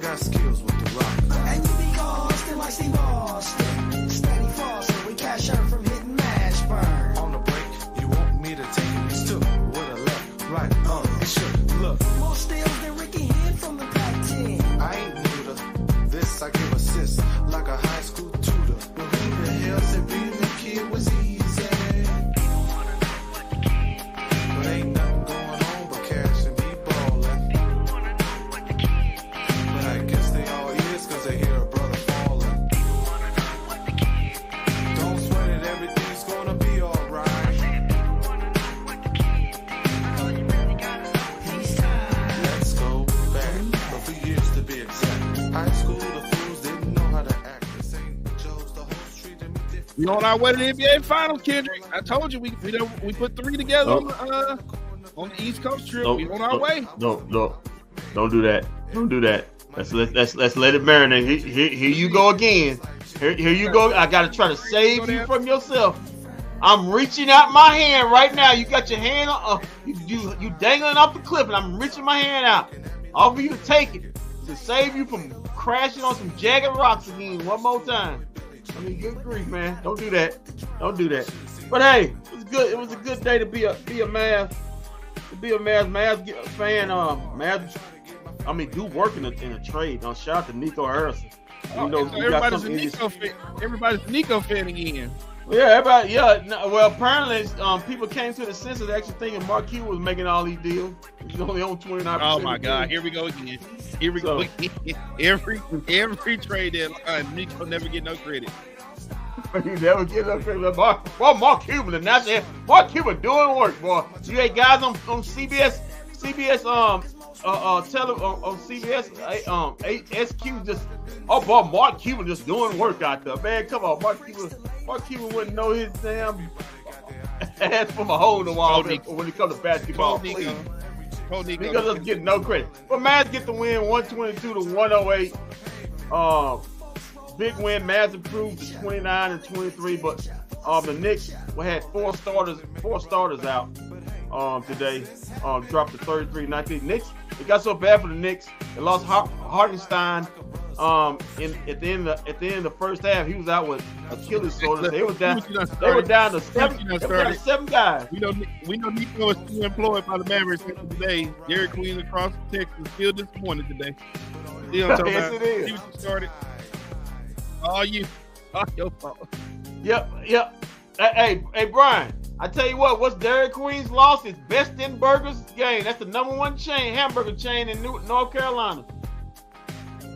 got skills with the rock. And you be costing like Steve Austin. Steady flossing, we cash her from hitting mash burn. On the break, you want me to take it? Still with a left, right, it should look. More steals than Ricky Hen from the Pac-10. I ain't new to this, I give assists like a high school tutor. But who the hell said being a kid was easy? But ain't nothing going on but cash and be ballin'. But I guess they all is cause they hear a brother fallin'. Don't sweat it, everything's gonna be alright. Let's go back, but for years to be exact. High school, the fools didn't know how to act. This ain't Joe's, the host treated me different. We on our way to the NBA Finals, Kendrick. I told you we put 3 together on the East Coast trip. We on our way. No, don't do that. Don't do that. Let's let it marinate. Here you go again. Here you go. I gotta try to save you from yourself. I'm reaching out my hand right now. You got your hand on, you dangling off the cliff, and I'm reaching my hand out. All for you to take it to save you from crashing on some jagged rocks again one more time. I mean, good grief, man. Don't do that. Don't do that. But hey, it was good. It was a good day to be a Mavs. To be a Mavs fan. Mavs. I mean, do work in a trade. Shout out to Nico Harrison. Everybody's a Nico fan again. Yeah, everybody. Yeah. Well, apparently, people came to the sense of actually thinking Mark Cuban was making all these deals. He's only on 29%. Oh my God! Here we go again. Here we go again. Every trade deadline, Nico never get no credit. You never get no credit. Mark Cuban, and that's it. Mark Cuban doing work, boy. You had guys on CBS on CBS SQ just boy, Mark Cuban just doing work out there, man. Come on, Mark Cuban wouldn't know his damn ass from a hole in the wall when it comes to basketball. Please. Nico doesn't get no credit. But Mavs get the win 122 to 108. Big win. Mavs improved to 29 and 23, but the Knicks had four starters out today. Dropped to 33-19. Knicks, it got so bad for the Knicks. They lost Hartenstein at the end of the first half. He was out with Achilles shoulder. They were down to 7 guys. We know Nico is still employed by the Mavericks today. Derek Queen across Texas still disappointed today. You know what I'm talking Yes, about? it is. Houston started. All your fault. Yep. Hey, Brian. I tell you what's Dairy Queen's loss is Best in Burgers game. That's the #1 hamburger chain in North Carolina.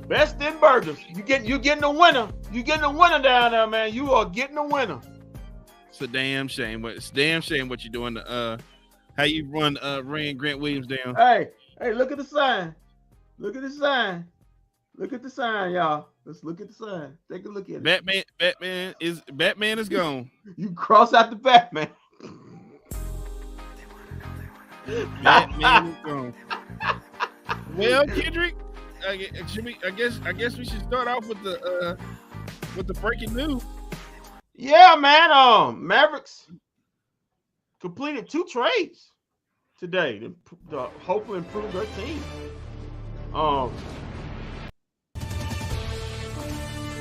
Best in Burgers. You getting a winner. You getting a winner down there, man. You are getting a winner. It's a damn shame. It's a damn shame what you're doing. How you ran Grant Williams down. Hey, look at the sign. Look at the sign. Look at the sign, y'all. Let's look at the sign. Take a look at it. Batman is gone. You cross out the Batman. Batman is gone. Well, Kendrick, I guess we should start off with the breaking news. Yeah, man. Mavericks completed 2 trades today to hopefully improve their team.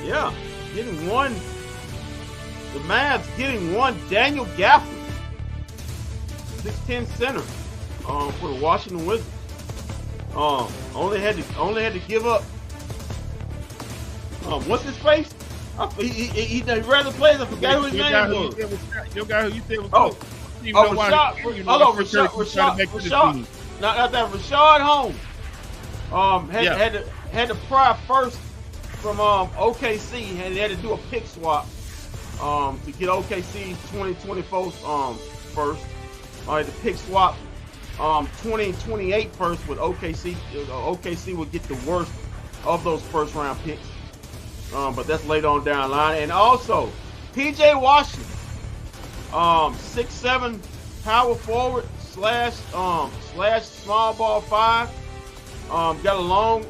Yeah, getting one. The Mavs getting one Daniel Gafford, 6'10" center, for the Washington Wizards. Only had to give up. What's his face? He rather plays. I forgot who his name was. Your guy who you said was Rashad. Not that Rashad Holmes. Had to pry first from OKC, and they had to do a pick swap to get OKC 2024 first. The pick swap 2028 first with OKC. OKC would get the worst of those first round picks, but that's later on down the line. And also PJ Washington, 6'7" power forward slash small ball 5. Got a long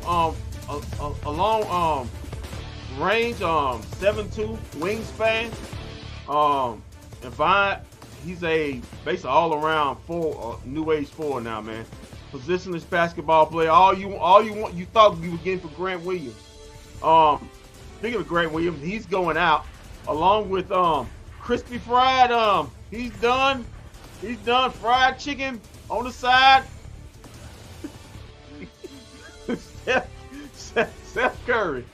range, 7'2" wingspan. And he's a basically all around new age 4 now, man. positionless basketball player. All you want, you thought you were getting for Grant Williams. Speaking of Grant Williams, he's going out along with crispy fried. He's done. He's done fried chicken on the side. Seth Curry.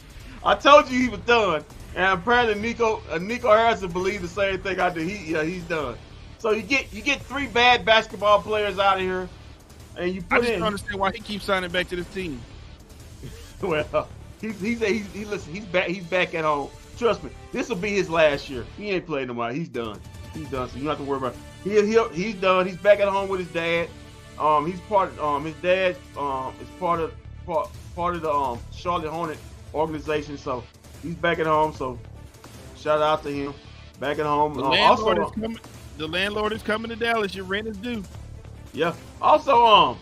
I told you he was done, and apparently Nico Harrison believed the same thing I did. He's done. So you get 3 bad basketball players out of here, and you put I just in. don't understand why he keeps signing back to this team. Well, he's back. He's back at home. Trust me, this will be his last year. He ain't playing no more. He's done. He's done. So you don't have to worry about it. He's done. He's back at home with his dad. He's part of his dad. Is part of the Charlotte Hornet organization. So he's back at home. So shout out to him. Back at home. The landlord is coming to Dallas. Your rent is due. Yeah. Also,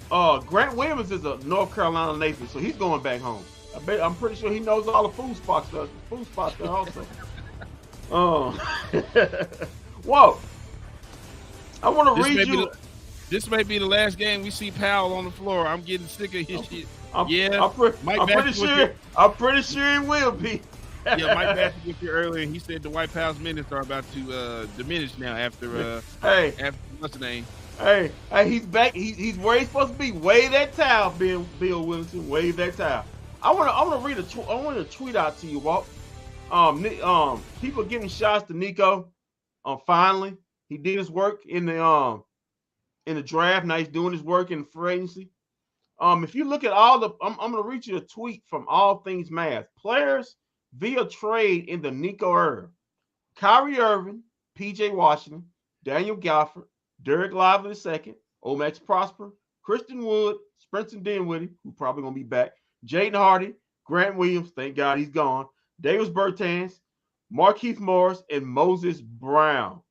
Grant Williams is a North Carolina native, so he's going back home. I'm pretty sure he knows all the food spots there also. Whoa. I want to read you. This may be the last game we see Powell on the floor. I'm getting sick of his shit. I'm pretty sure it will be. Yeah, Mike Bassett was here earlier, and he said Dwight Powell's minutes are about to diminish now after what's the name? Hey, he's back. He's where he's supposed to be. Wave that towel, Bill Williamson. Wave that towel. I want to read I want to tweet out to you, Walt. People giving shots to Nico. Finally, he did his work in the draft. Now he's doing his work in free agency. If you look at all the, I'm going to read you a tweet from All Things Mavs. Players via trade in the Nico era: Kyrie Irving, P.J. Washington, Daniel Gafford, Derek Lively II, Omax Prosper, Christian Wood, Spencer Dinwiddie, who's probably going to be back, Jaden Hardy, Grant Williams, thank God he's gone, Davis Bertans, Markieff Morris, and Moses Brown.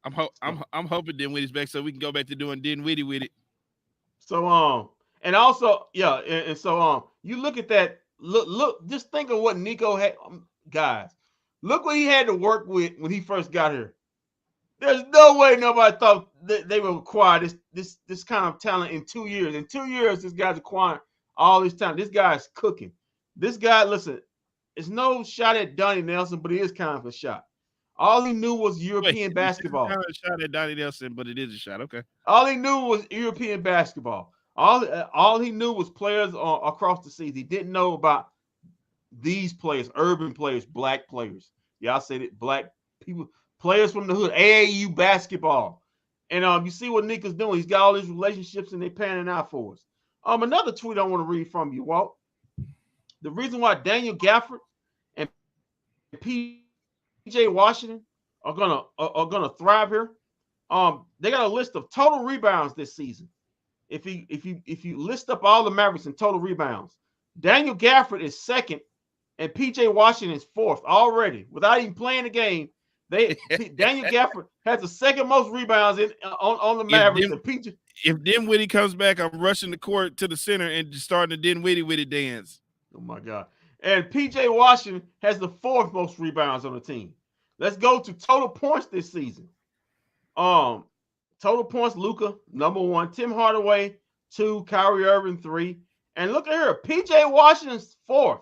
I'm hoping Dinwiddie's back so we can go back to doing Dinwiddie with it. So and also and so you look at that, look just think of what Nico had, guys. Look what he had to work with when he first got here. There's no way nobody thought that they would acquire this kind of talent in 2 years. In 2 years, this guy's acquiring all this talent. This guy's cooking. This guy, listen, it's no shot at Donnie Nelson, but it is kind of a shot. All he knew was European basketball. It's kind of a shot at Donnie Nelson, but it is a shot. Okay. All he knew was European basketball. All he knew was players across the seas. He didn't know about these players, urban players, black players. Yeah, I said it, black people, players from the hood, AAU basketball. And you see what Nico's doing. He's got all these relationships and they're panning out for us. Another tweet I want to read from you, Walt. The reason why Daniel Gafford and P.J. Washington are gonna thrive here. They got a list of total rebounds this season. If you list up all the Mavericks in total rebounds, Daniel Gafford is second, and P.J. Washington is fourth already without even playing the game. Daniel Gafford has the second most rebounds on the Mavericks. If Dinwiddie comes back, I'm rushing the court to the center and just starting the Dinwiddie with it dance. Oh my God! And P.J. Washington has the fourth most rebounds on the team. Let's go to total points this season. Total points: Luka number 1, Tim Hardaway 2, Kyrie Irving 3, and look at here, P.J. Washington's 4th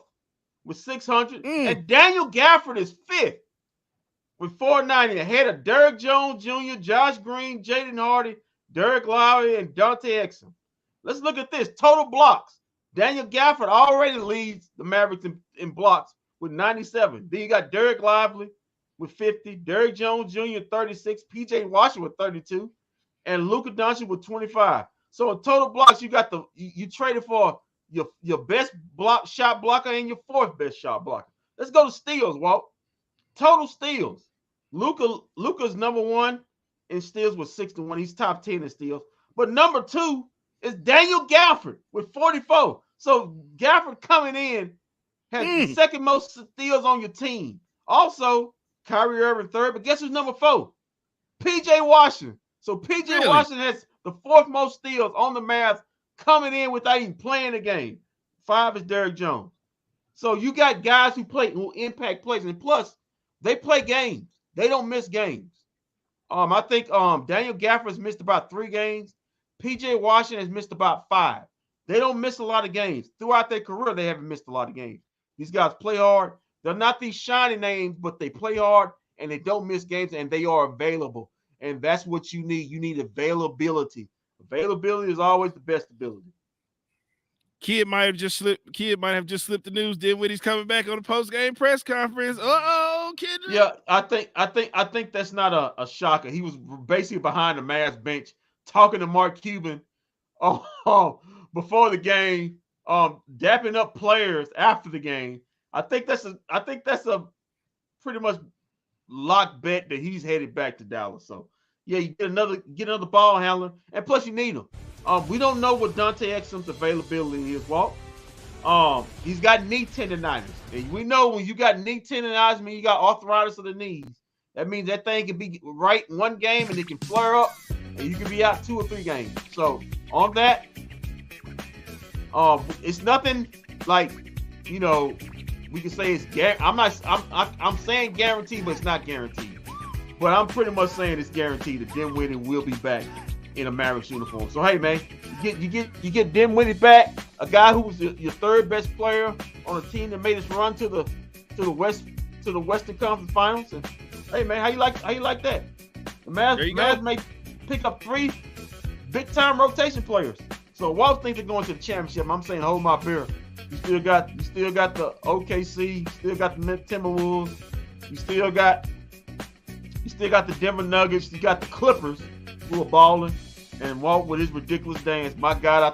with 600, and Daniel Gafford is 5th with 490, ahead of Derrick Jones Jr., Josh Green, Jaden Hardy, Derek Lowry, and Dante Exum. Let's look at this total blocks. Daniel Gafford already leads the Mavericks in blocks with 97. Then you got Derek Lively with 50, Derrick Jones Jr. 36, P.J. Washington with 32, and Luka Doncic with 25. So in total blocks, you got you traded for your best shot blocker and your 4th best shot blocker. Let's go to steals, Walt. Total steals. Luka's number 1 in steals with 61. He's top 10 in steals. But number 2 is Daniel Gafford with 44. So Gafford coming in has the second most steals on your team. Also, Kyrie Irving 3rd, but guess who's number 4? P.J. Washington. So P.J. Washington has the 4th most steals on the Mavs coming in without even playing the game. 5 is Derrick Jones. So you got guys who impact plays, and plus they play games. They don't miss games. I think Daniel Gafford has missed about 3 games. PJ Washington has missed about 5. They don't miss a lot of games. Throughout their career, they haven't missed a lot of games. These guys play hard. They're not these shiny names, but they play hard and they don't miss games and they are available. And that's what you need. You need availability. Availability is always the best ability. Kid might have just slipped the news. Dinwiddie's coming back on the post-game press conference. Kendrick. Yeah, I think that's not a shocker. He was basically behind the Mavs bench talking to Mark Cuban before the game, dapping up players after the game. I think that's a pretty much lock bet that he's headed back to Dallas. So yeah, you get another ball handler, and plus you need him. We don't know what Dante Exum's availability is, Walt. He's got knee tendonitis, and we know when you got knee tendonitis, mean you got arthritis of the knees. That means that thing can be right one game and it can flare up, and you can be out 2 or 3 games. So on that, it's nothing like we can say it's I'm saying guaranteed, but it's not guaranteed. But I'm pretty much saying it's guaranteed that Dinwiddie will be back in a Mavericks uniform. So hey man, you get Dinwiddie back, a guy who was your third best player on a team that made us run to the Western Conference Finals. And hey man, how you like that? The Mavs may pick up 3 big time rotation players. So Walt thinks they're going to the championship. I'm saying hold my beer. You still got the OKC, you still got the Timberwolves, you still got the Denver Nuggets, you got the Clippers who are balling, and Walt with his ridiculous dance. My God, I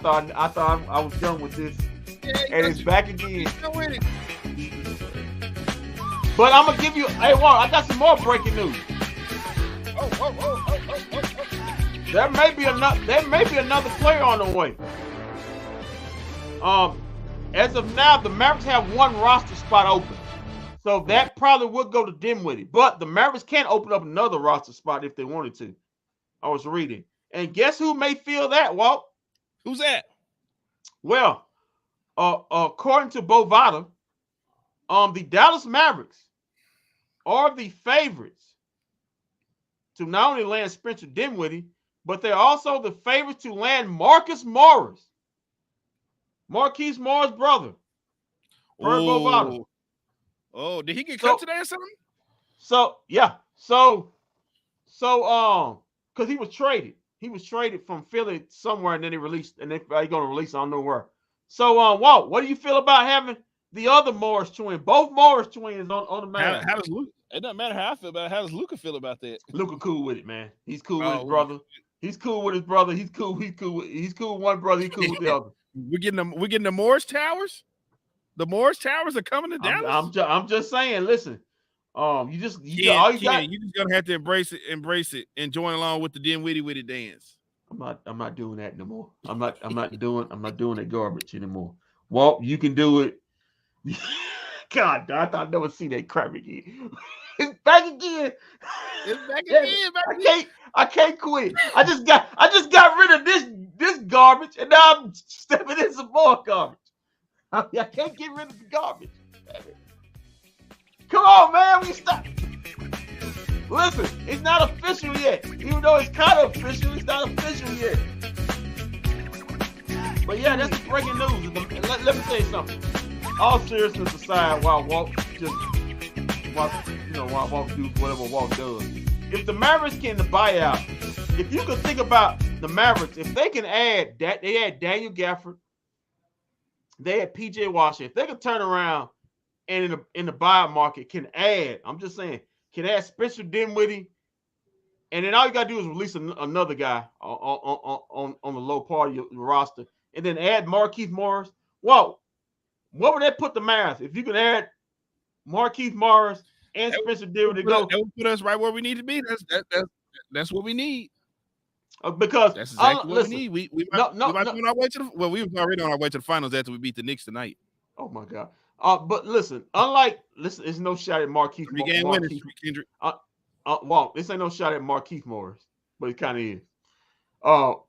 thought I was done with this, and it's back again. But I'm gonna give you, hey Walt, I got some more breaking news. There may be another player on the way. As of now, the Mavericks have 1 roster spot open. So that probably would go to Dinwiddie. But the Mavericks can open up another roster spot if they wanted to. I was reading. And guess who may fill that, Walt? Who's that? Well, according to Bovada, the Dallas Mavericks are the favorites to not only land Spencer Dinwiddie, but they're also the favorites to land Marcus Morris. Marquise Morris' brother. Oh, did he get cut today or something? So yeah. So because he was traded. He was traded from Philly somewhere, and then he released, and they're gonna release, I don't know where. So Walt, what do you feel about having the other Morris twin, both Morris twins on the Mavs? How does Luka? It doesn't matter how I feel about it. How does Luka feel about that? Luka cool with it, man. He's cool with his brother. He's cool with his brother. He's cool with one brother. He's cool with the other. We're getting the Morris Towers. The Morris Towers are coming to Dallas. I'm just saying. Listen, you just gonna have to embrace it, and join along with the Dinwiddie dance. I'm not doing that no more. I'm not doing that garbage anymore. Walt, you can do it. God, I thought I'd never see that crap again. It's back again. I can't quit. I just got rid of this garbage, and now I'm stepping in some more garbage. I can't get rid of the garbage. Come on, man. We stop. Listen, it's not official yet. Even though it's kind of official, it's not official yet. But yeah, that's the breaking news. Let me say something. All seriousness aside, while Walt do whatever Walt does. If the Mavericks can buy out, if you could think about the Mavericks, if they can add that, they had Daniel Gafford, they had PJ Washington. If they could turn around and in the buyout market can add, I'm just saying, can add Spencer Dinwiddie, and then all you gotta do is release another guy on the low part of your roster, and then add Marquise Morris. Whoa, what would that put the Mavs if you could add Marquise Morris and Spencer Dinwiddie to go? That would put us right where we need to be. That's what we need. Because that's exactly what we need. We might be on our way to we were already on our way to the finals after we beat the Knicks tonight. Oh my God. But listen, it's no shot at Marquise Morris. Walt, this ain't no shot at Marquise Morris, but it kind of is. What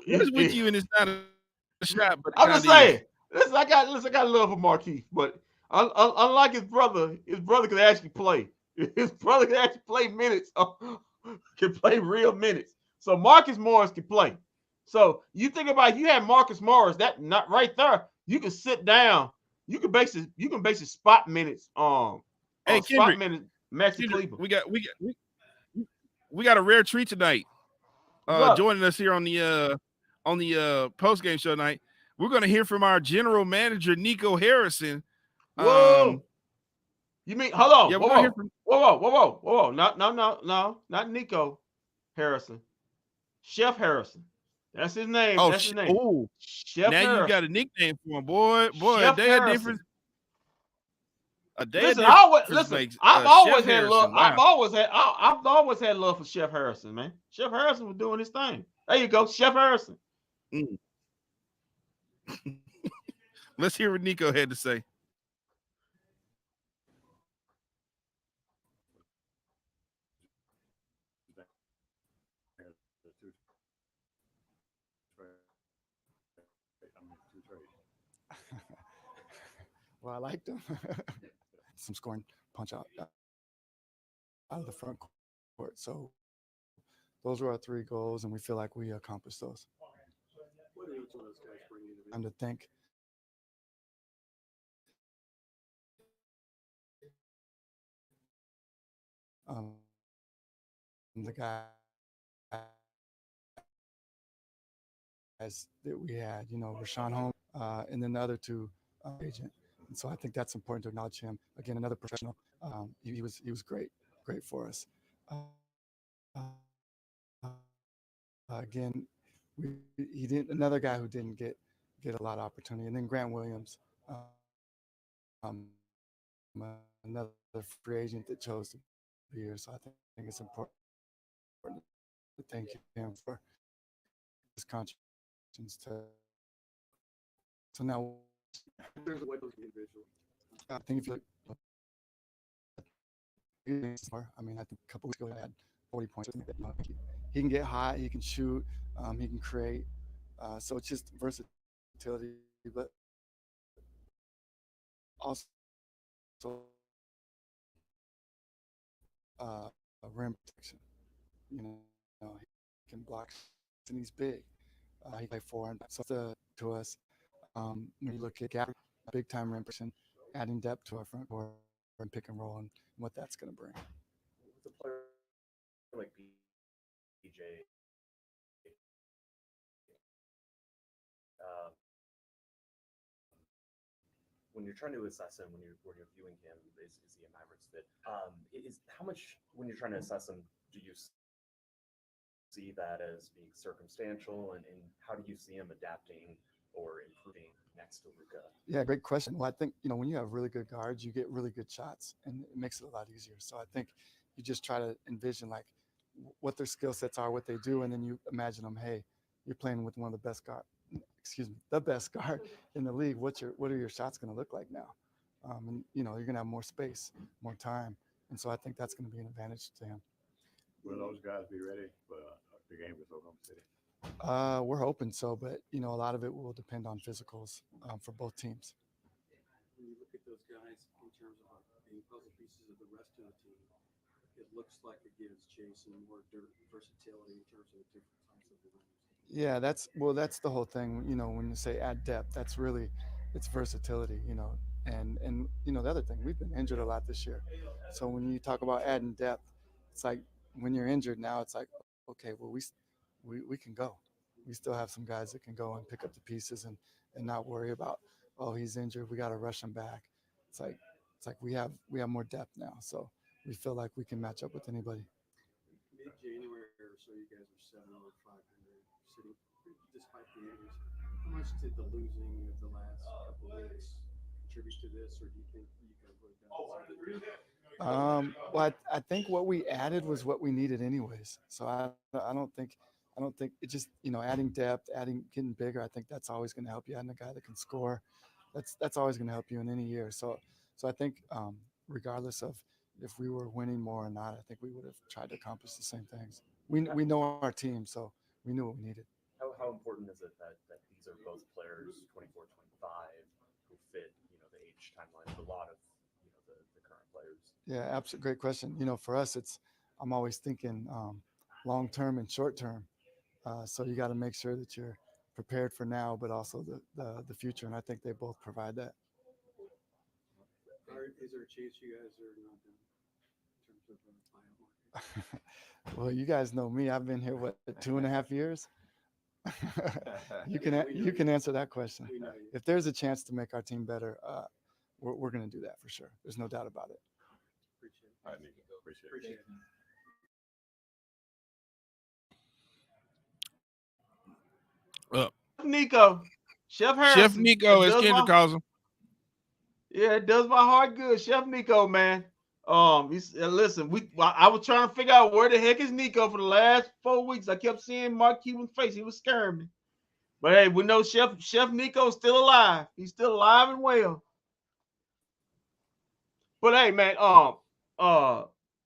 is with you and it's not a shot, but I'm just saying. Listen, I got love for Marquise, but unlike his brother could actually play. His brother could actually play minutes can play real minutes. So Marcus Morris can play. So you think about you have Marcus Morris, that not right there, you can sit down, you can basically spot minutes Hey, spot Kendrick, minutes Maxi Kendrick, Cleaver. we got a rare treat tonight. What's up? Joining us here on the post game show night. We're going to hear from our general manager Nico Harrison. Whoa. You mean hold on, Yeah, we're whoa, going to hear whoa, from. whoa, whoa, whoa, whoa, whoa, no, no, no, no, not Nico Harrison. Chef Harrison. That's his name. Oh, That's his name. oh, Chef now you got a Harrison. nickname for him, boy. A Chef day of difference. Harrison. A day of Listen, I always difference listen. makes I've Chef always had love. Harrison. Wow. I've always had love for Chef Harrison, man. Chef Harrison was doing his thing. There you go, Chef Harrison. Mm. Let's hear what Nico had to say. Well, I liked them. Some scoring punch out of the front court. So those were our three goals, and we feel like we accomplished those. And to think the guys that we had, Rashawn Holmes, and then the other two agent. And so I think that's important to acknowledge him. Again, another professional. He was great for us. Again, he didn't another guy who didn't get a lot of opportunity, and then Grant Williams, um, another free agent that chose to be here. So I think it's important to thank him for his contributions to. So now, I think if you look, I mean, I think a couple weeks ago he had 40 points. He can get hot, he can shoot, he can create. So it's just versatility, but also rim protection. He can block, and he's big. He can play four and so to us. When you look at gap, big time rim protection, adding depth to our front court and pick and roll, and what that's going to bring. With a player like BJ, when you're trying to assess him, when you're viewing him, is he a Mavericks fit? Is how much when you're trying to assess him, do you see that as being circumstantial, and how do you see him adapting or improving next to Luka? Yeah, great question. Well, I think when you have really good guards, you get really good shots, and it makes it a lot easier. So I think you just try to envision like what their skill sets are, what they do, and then you imagine them. Hey, you're playing with one of the best guard. The best guard in the league. What are your shots going to look like now? And you're going to have more space, more time, and so I think that's going to be an advantage to him. Will those guys be ready for the game with Oklahoma City? We're hoping so, but a lot of it will depend on physicals for both teams. When you look at those guys in terms of being puzzle pieces of the rest of the team, it looks like it gives Jason more versatility in terms of the different types of winners. Yeah, that's the whole thing. When you say add depth, that's really it's versatility. And the other thing, we've been injured a lot this year, so when you talk about adding depth, it's like when you're injured now, it's like okay, well we can go. We still have some guys that can go and pick up the pieces and not worry about he's injured, we got to rush him back. It's like we have more depth now, so we feel like we can match up with anybody. Mid-January or so, you guys are 7 over 500, sitting despite the injuries. How much did the losing of the last couple of weeks contribute to this, or do you think you could have done? Well, I think what we added was what we needed anyways. So I don't think it just adding depth, getting bigger. I think that's always going to help you. Adding a guy that can score, that's always going to help you in any year. So I think regardless of if we were winning more or not, I think we would have tried to accomplish the same things. We know our team, so we knew what we needed. How important is it that these are both players 24, 25 who fit the age timeline of a lot of the current players? Yeah, absolutely, great question. For us, it's I'm always thinking long term and short term. So you got to make sure that you're prepared for now, but also the future. And I think they both provide that. Is there a chance you guys are not done in terms of buyout market? Well, you guys know me. I've been here what 2.5 years. You can answer that question. We know you. If there's a chance to make our team better, we're going to do that for sure. There's no doubt about it. Appreciate it. All right, Nico. Appreciate it. Appreciate it. Nico, Chef Chef Harrison. Nico, It as does Kendrick my, calls him. yeah, it does my heart good. Chef Nico, man. Listen, I was trying to figure out where the heck is Nico for the last 4 weeks. I kept seeing Mark Cuban's face. He was scaring me. But hey, we know Chef Nico's still alive. He's still alive and well. But hey, man,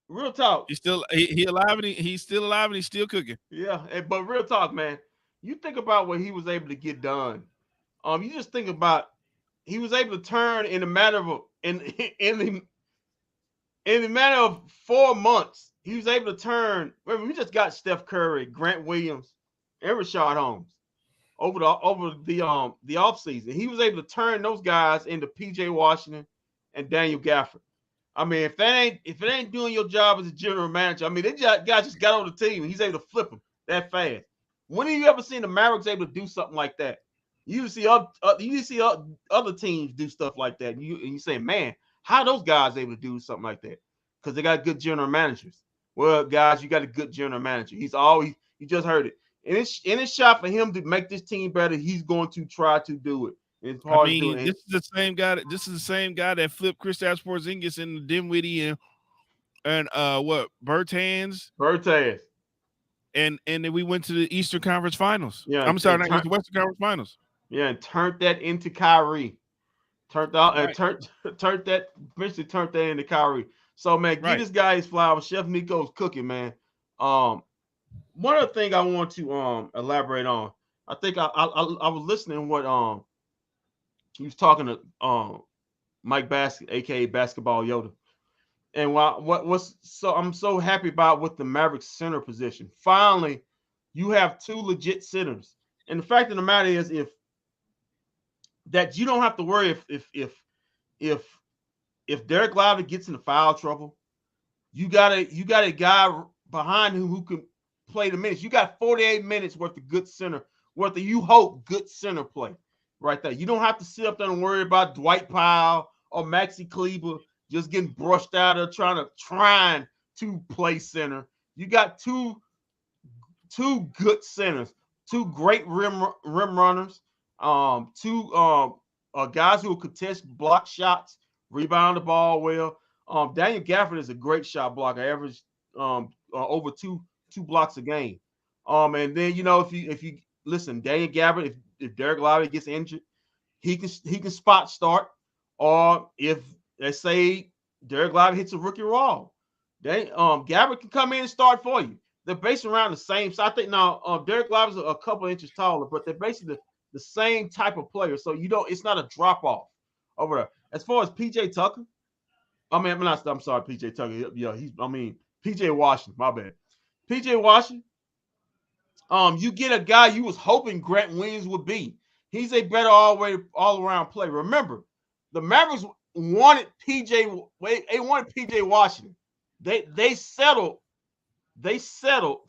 real talk. He's still he alive and he's still alive and he's still cooking. Yeah, but real talk, man. You think about what he was able to get done. You just think about he was able to turn in a matter of in the matter of 4 months. He was able to turn. Remember, we just got Steph Curry, Grant Williams, and Rashad Holmes over the offseason. He was able to turn those guys into PJ Washington and Daniel Gafford. I mean, if it ain't doing your job as a general manager, I mean, they guys just got on the team and he's able to flip them that fast. When have you ever seen the Mavericks able to do something like that? You see other teams do stuff like that, and you say, man, how are those guys able to do something like that? Because they got good general managers. Well, guys, you got a good general manager. You just heard it. And it's shot for him to make this team better. He's going to try to do it. It's hard to do it. This is the same guy. This is the same guy that flipped Kristaps Porzingis in the Dinwiddie and Bertans. And then we went to the Eastern Conference Finals. Yeah, I'm sorry, not the Western Conference Finals. Yeah, and turned that into Kyrie. Turned that into Kyrie. So man, give this guy his flowers. Chef Nico's cooking, man. One other thing I want to elaborate on. I think I was listening what he was talking to Mike Basket, aka Basketball Yoda. And I'm so happy about with the Mavericks center position. Finally, you have two legit centers. And the fact of the matter is, that you don't have to worry if Derek Lively gets into foul trouble, you got a guy behind him who can play the minutes. You got 48 minutes worth of good center, good center play right there. You don't have to sit up there and worry about Dwight Powell or Maxi Kleber just getting brushed out of trying to play center. You got two good centers, two great rim runners, two guys who will contest block shots, rebound the ball well. Daniel Gafford is a great shot blocker, average over two blocks a game. And then if you listen, Daniel Gafford, if Derek Lively gets injured, he can spot start, or if let's say Derek Lively hits a rookie wall, Gafford can come in and start for you. They're based around the same. So I think now Derek Lively's a couple inches taller, but they're basically the same type of player. So it's not a drop off over there. As far as PJ Tucker, I'm sorry, PJ Tucker. Yeah, PJ Washington. My bad. PJ Washington. You get a guy you was hoping Grant Williams would be. He's a better all around player. Remember, the Mavericks wanted PJ. They wanted PJ Washington. They settled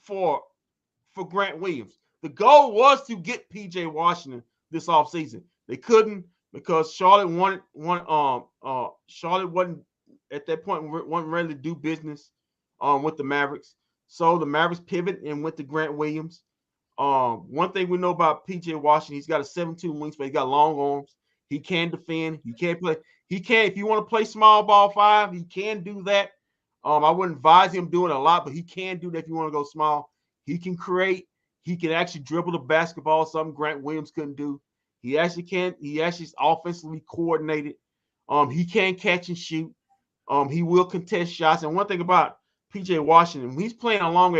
for Grant Williams. The goal was to get PJ Washington this offseason. They couldn't because Charlotte wasn't at that point wasn't ready to do business with the Mavericks. So the Mavericks pivoted and went to Grant Williams. One thing we know about PJ Washington, he's got a 7'2" wingspan. He's got long arms. He can defend. He can play. He can, if you want to play small ball 5, he can do that. I wouldn't advise him doing a lot, but he can do that if you want to go small. He can create. He can actually dribble the basketball, something Grant Williams couldn't do. He actually can. He actually is offensively coordinated. He can catch and shoot. He will contest shots. And one thing about PJ Washington, when he's playing along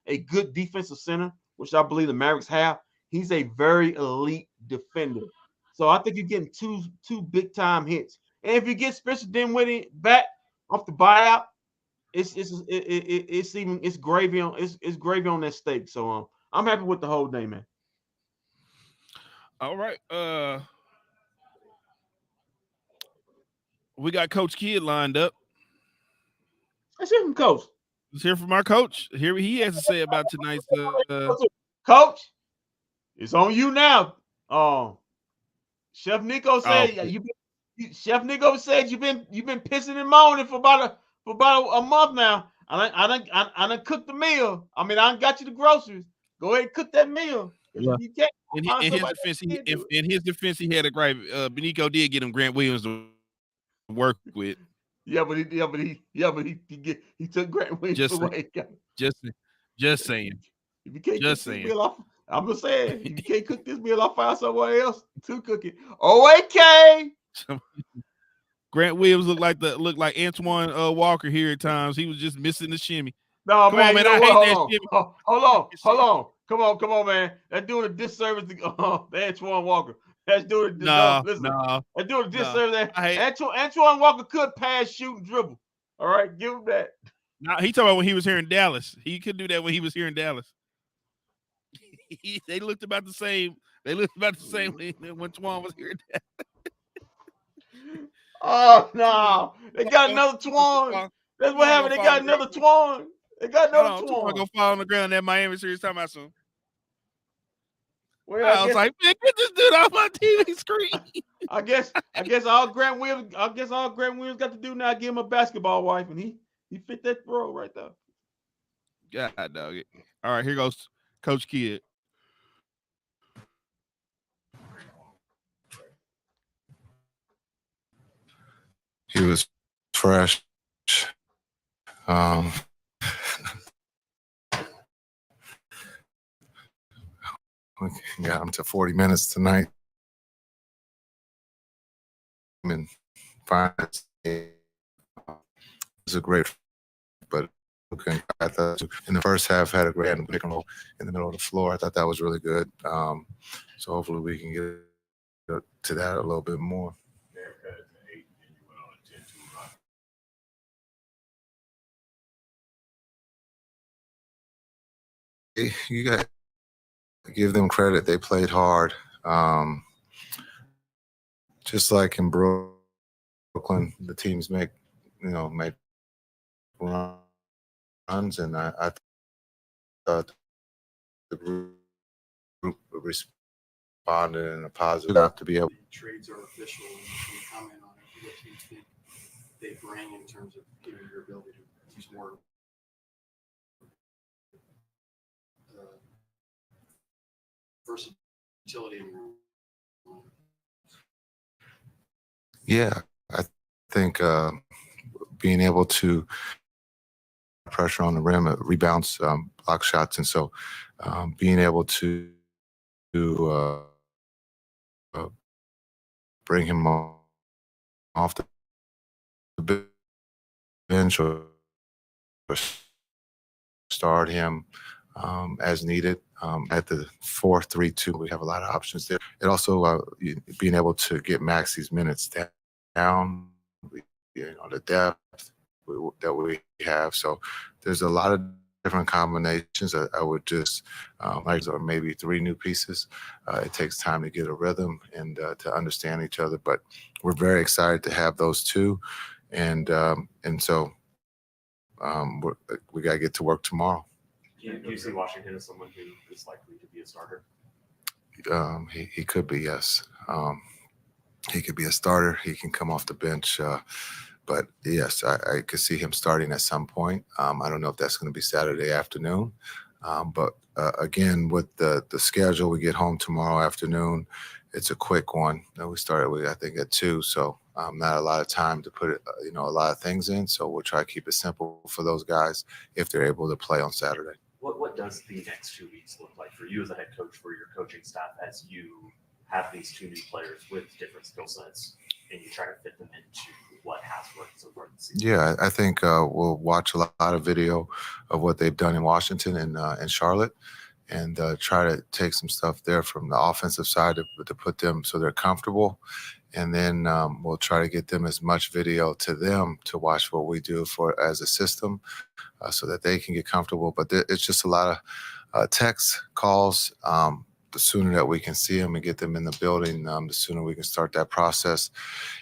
a good defensive center, which I believe the Mavericks have, he's a very elite defender. So I think you're getting two big time hits. And if you get Spencer Dinwiddie back off the buyout, it's gravy on it's gravy on that steak. So I'm happy with the whole day, man. All right. We got Coach Kidd lined up. Let's hear from Coach. Let's hear from our coach. Hear what he has to say about tonight's. Coach, it's on you now. Chef Nico said Chef Nico said you've been pissing and moaning for about a month now. I done cooked the meal. I mean, I done got you the groceries. Go ahead and cook that meal. Yeah. You can't In his defense, he had a gripe. Benico did get him Grant Williams to work with. Yeah, but he took Grant Williams away. Just saying. If you can't cook this meal off, I'm just saying, if you can't cook this meal, I'll find somewhere else to cook it. OAK. Grant Williams looked like Antoine Walker here at times. He was just missing the shimmy. No, man, I hate that shimmy. Hold on. Come on, man. That's doing a disservice to Antoine Walker. That's doing That's doing a disservice. Antoine Walker could pass, shoot, and dribble. All right, give him that. No, he talking about when he was here in Dallas. He could do that when he was here in Dallas. They looked about the same. They looked about the same when Twan was here in Dallas. Oh no, they got another Twan. That's what happened. They got another Twan. They got another Twan. Gonna fall on the ground in that Miami series talking about some. Well, I was like, man, get this dude off my TV screen. I guess all Grant Williams got to do now is give him a basketball wife, and he fit that role right there. God dog it. All right, here goes Coach Kidd. He was fresh. We got him to 40 minutes tonight. And fine. It was a great, but I thought in the first half had a great pick and roll in the middle of the floor. I thought that was really good. So hopefully we can get to that a little bit more. You got to give them credit. They played hard. Just like in Brooklyn, the teams make runs, and I thought the group responded in a positive way to be able. Trades are official. And can you comment on it? What do you think they bring in terms of your ability to use more versatility? Yeah, I think being able to pressure on the rim, rebounds, block shots, and so being able to bring him off the bench or start him as needed. At the 4-3-2, we have a lot of options there. It also being able to get Maxi's minutes down, the depth that we have. So there's a lot of different combinations. I would just or maybe 3 new pieces. It takes time to get a rhythm and to understand each other. But we're very excited to have those two, and so we got to get to work tomorrow. Do you see Washington as someone who is likely to be a starter? He could be, yes. He could be a starter. He can come off the bench. But yes, I could see him starting at some point. I don't know if that's going to be Saturday afternoon. But again, with the schedule, we get home tomorrow afternoon. It's a quick one. We started I think at 2, so not a lot of time to put a lot of things in. So we'll try to keep it simple for those guys if they're able to play on Saturday. What does the next 2 weeks look like for you as a head coach, for your coaching staff, as you have these 2 new players with different skill sets and you try to fit them into what has worked so far this season? Yeah, I think we'll watch a lot of video of what they've done in Washington and Charlotte, and try to take some stuff there from the offensive side to put them so they're comfortable. And then we'll try to get them as much video to them to watch what we do for as a system so that they can get comfortable. But it's just a lot of texts, calls. The sooner that we can see them and get them in the building, the sooner we can start that process.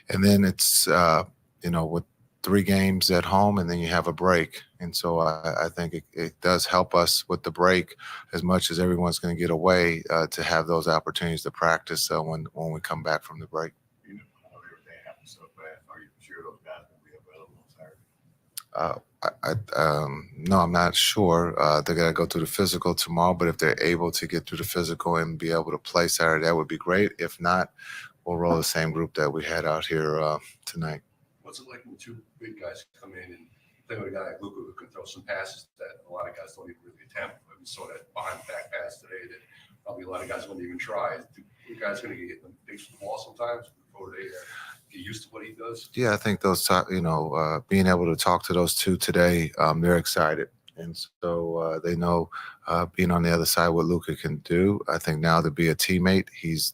And then it's, with 3 games at home and then you have a break. And so I think it does help us with the break as much as everyone's going to get away to have those opportunities to practice when we come back from the break. Everything happens so fast. Are you sure those guys will be available on Saturday? No, I'm not sure. They're going to go through the physical tomorrow, but if they're able to get through the physical and be able to play Saturday, that would be great. If not, we'll roll the same group that we had out here tonight. What's it like when 2 big guys come in and play with a guy like Luka who can throw some passes that a lot of guys don't even really attempt? We saw that behind the back pass today that probably a lot of guys won't even try. The guys going to get them face the ball sometimes before they get used to what he does. Yeah, I think those, being able to talk to those 2 today, they're excited. And so they know being on the other side what Luka can do. I think now to be a teammate,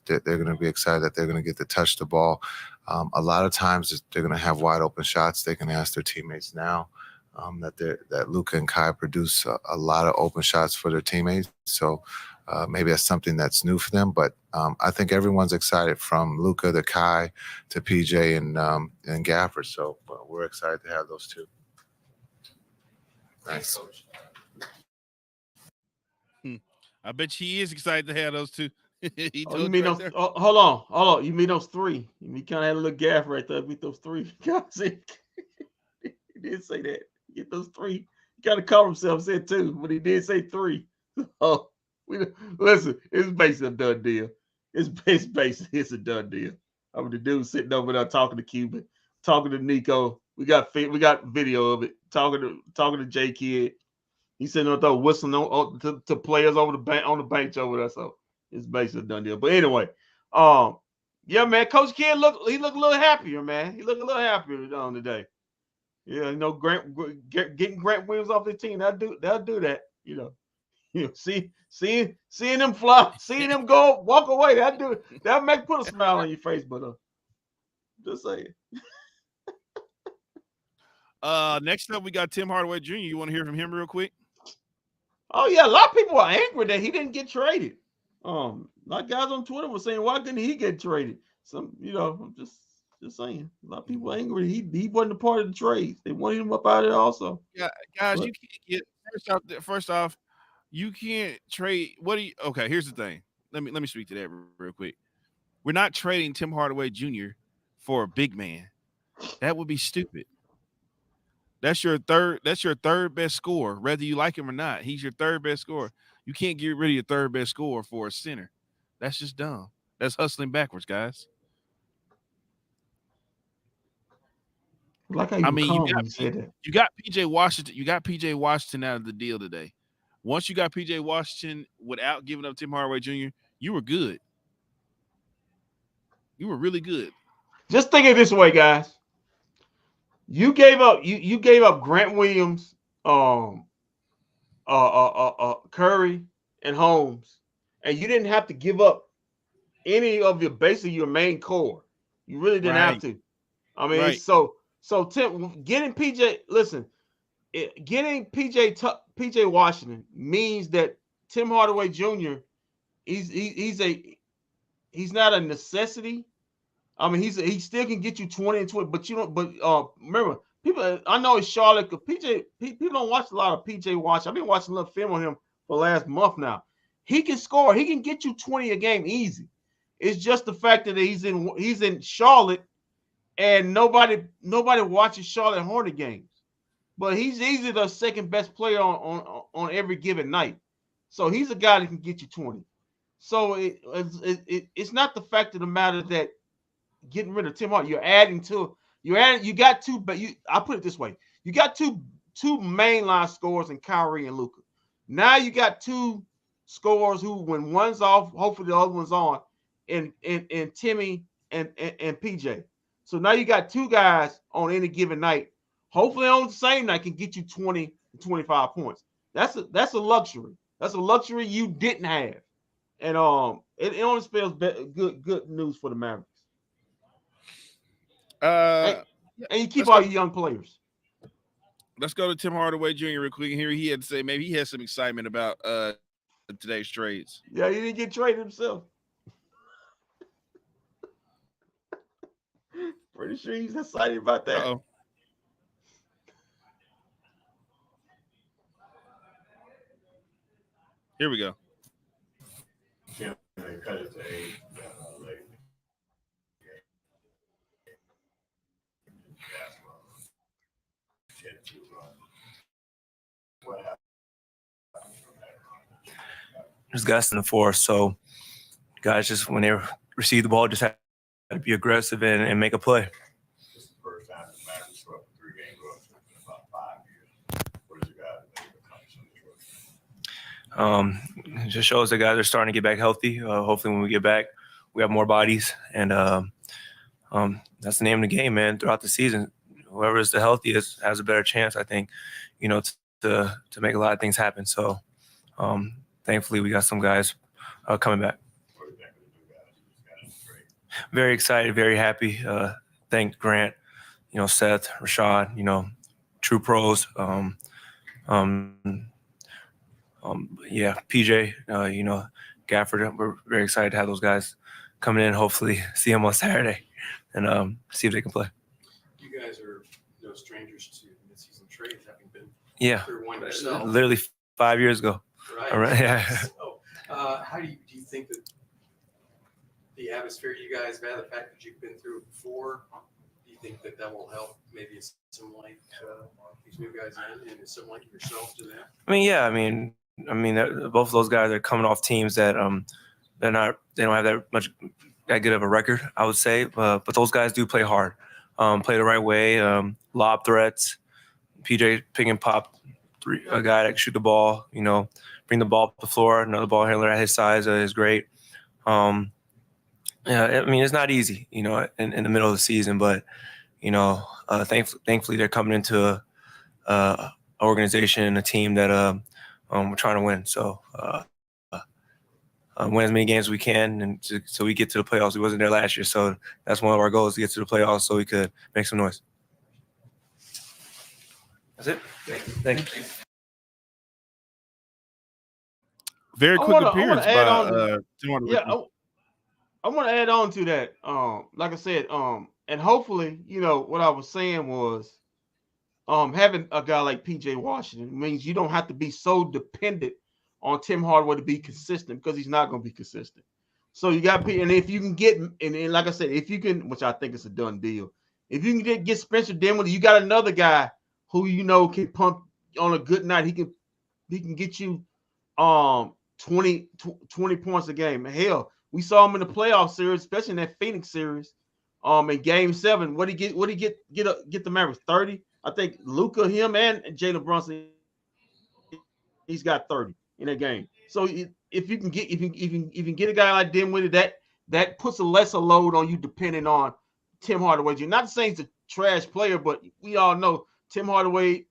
they're going to be excited that they're going to get to touch the ball. A lot of times they're going to have wide open shots. They can ask their teammates now that Luka and Kai produce a lot of open shots for their teammates. So maybe that's something that's new for them. But I think everyone's excited from Luka to Kai to PJ and Gafford. So we're excited to have those 2. Nice. I bet he is excited to have those 2. You mean those? Hold on. You mean those 3? You kind of had a little gaff right there. Beat those 3 guys. He did say that. Get those 3. He kind of covered himself. Said 2, but he did say 3. Oh, listen. It's basically a done deal. It's basically a done deal. I'm the dude sitting over there talking to Cuban, talking to Nico. We got video of it. Talking to J Kid. He's sitting up there whistling to players over on the bench over there. So it's basically a done deal. But anyway, yeah, man, Coach Kid looked a little happier, man. He looked a little happier today. Yeah, getting Grant Williams off the team, they'll do that. Seeing them fly, seeing them go walk away, that'll put a smile on your face. But just saying. Next up, we got Tim Hardaway Jr. You want to hear from him real quick? Oh yeah, a lot of people are angry that he didn't get traded. A lot of guys on Twitter were saying, "Why couldn't he get traded?" I'm just saying. A lot of people are angry. He wasn't a part of the trade. They wanted him up out of there also. Yeah, guys, you can't get first off, you can't trade. Okay, here's the thing. Let me speak to that real quick. We're not trading Tim Hardaway Jr. for a big man. That would be stupid. That's your third best scorer, whether you like him or not. He's your third best scorer. You can't get rid of your third best scorer for a center. That's just dumb. That's hustling backwards, guys. Like how you got PJ Washington. You got PJ Washington out of the deal today. Once you got PJ Washington without giving up Tim Hardaway Jr., you were good. You were really good. Just think of it this way, guys. You gave up Grant Williams, Curry, and Holmes, and you didn't have to give up any of your main core. You really didn't have to. I mean, so Tim getting PJ. Listen, getting PJ Washington means that Tim Hardaway Jr. He's not a necessity. I mean, he still can get you 20 and 20, but remember, people. I know it's Charlotte. People don't watch a lot of PJ Washington. I've been watching a little film on him for the last month now. He can score. He can get you 20 a game easy. It's just the fact that he's in Charlotte, and nobody watches Charlotte Hornet games. But he's easily the second best player on every given night. So he's a guy that can get you 20. So it's not the fact of the matter that getting rid of Tim Hardaway, you got 2, but I put it this way. You got two mainline scorers in Kyrie and Luka. Now you got 2 scorers who, when one's off, hopefully the other one's on, and Timmy and PJ. So now you got 2 guys on any given night, hopefully on the same night, can get you 20 to 25 points. That's a luxury. That's a luxury you didn't have. And it only spells good news for the Mavericks. And you keep all your young players. Let's go to Tim Hardaway Jr. real quick. Here he had to say maybe he has some excitement about today's trades. Yeah, he didn't get traded himself. Pretty sure he's excited about that. Uh-oh. Here we go. Yeah, they cut it to 8. There's guys in the fourth, so guys just when they receive the ball, just have to be aggressive and make a play. This is the first time the Mavericks swept a 3-game road trip in about 5 years. What is the guy that It just shows the guys are starting to get back healthy. Hopefully, when we get back, we have more bodies, and that's the name of the game, man. Throughout the season, whoever is the healthiest has a better chance, I think, to make a lot of things happen. So, thankfully, we got some guys coming back. Very excited, very happy. Thank Grant, Seth, Rashad, true pros. PJ, Gafford. We're very excited to have those guys coming in. Hopefully, see them on Saturday and see if they can play. You guys are no strangers to midseason trades, having been through one yourself. yourself. Literally 5 years ago. Right. All right. Yeah. So, how do you think that the atmosphere you guys have had, the fact that you've been through it before, do you think that will help maybe assimilate these new guys in and assimilate yourself to that? I mean, both of those guys are coming off teams that they don't have that good of a record, I would say. But those guys do play hard, play the right way, lob threats. PJ pick and pop, a guy that can shoot the ball, bring the ball up the floor. Another ball handler at his size is great. It's not easy, in the middle of the season, but thankfully they're coming into a organization and a team that we're trying to win. So win as many games as we can, and so we get to the playoffs. We wasn't there last year, so that's one of our goals, to get to the playoffs so we could make some noise. That's it. Thank you. Very quick appearance by Tim Hardaway. I want to add on to that. Like I said, and hopefully, what I was saying was, having a guy like PJ Washington means you don't have to be so dependent on Tim Hardaway to be consistent, because he's not going to be consistent. So you got, and if you can get, and like I said, if you can, which I think is a done deal, if you can get Spencer Dinwiddie, you got another guy who can pump on a good night. He can get you 20 points a game. Hell, we saw him in the playoff series, especially in that Phoenix series. In Game 7, what he get the Mavericks? 30. I think Luka, him, and Jalen Brunson, he's got 30 in that game. So if you can get a guy like Dinwiddie, that puts a lesser load on you, depending on Tim Hardaway Jr. Not saying he's a trash player, but we all know Tim Hardaway,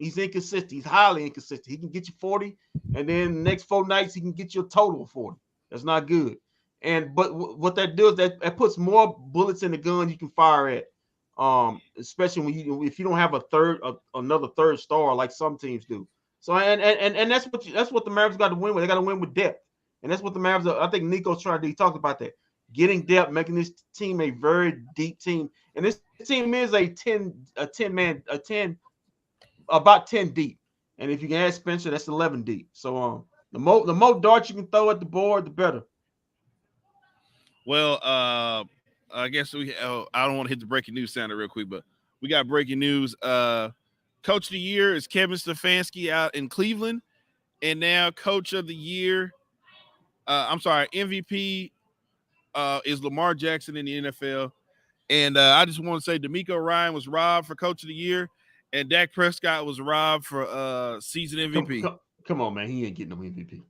he's inconsistent. He's highly inconsistent. He can get you 40, and then the next 4 nights he can get you a total of 40. That's not good. But what that does, that puts more bullets in the gun you can fire at. Especially if you don't have another third star like some teams do. So and that's what the Mavericks got to win with. They got to win with depth, and that's what the Mavericks. I think Nico's trying to do. He talked about that, getting depth, making this team a very deep team, and this team is about 10 deep. And if you can add Spencer, that's 11 deep. So the more darts you can throw at the board, the better. Well, I guess I don't want to hit the breaking news sounder real quick, but we got breaking news. Coach of the year is Kevin Stefanski out in Cleveland, and now Coach of the year, MVP is Lamar Jackson in the NFL. And I just want to say DeMeco Ryan was robbed for Coach of the Year, and Dak Prescott was robbed for season MVP. Come on, man, he ain't getting no MVP.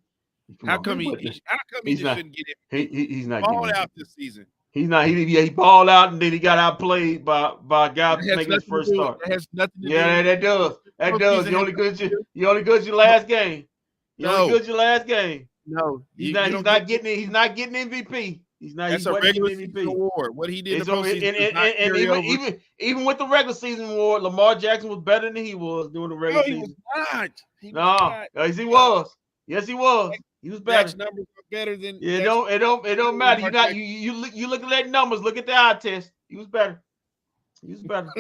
How come he just shouldn't get it? He's not balled getting out this season. He's not. He balled out, and then he got outplayed by a guy making his first start. That has nothing to do. That does. You only good your last game. He only good your last game. No, he's not getting MVP. That's a regular season award. What he did in the postseason even with the regular season award, Lamar Jackson was better than he was during the regular season. He was not. Yes, he was. Yes, he was. He was better. Jack's numbers were better than. It don't matter. You look at that numbers. Look at the eye test. He was better. He was better.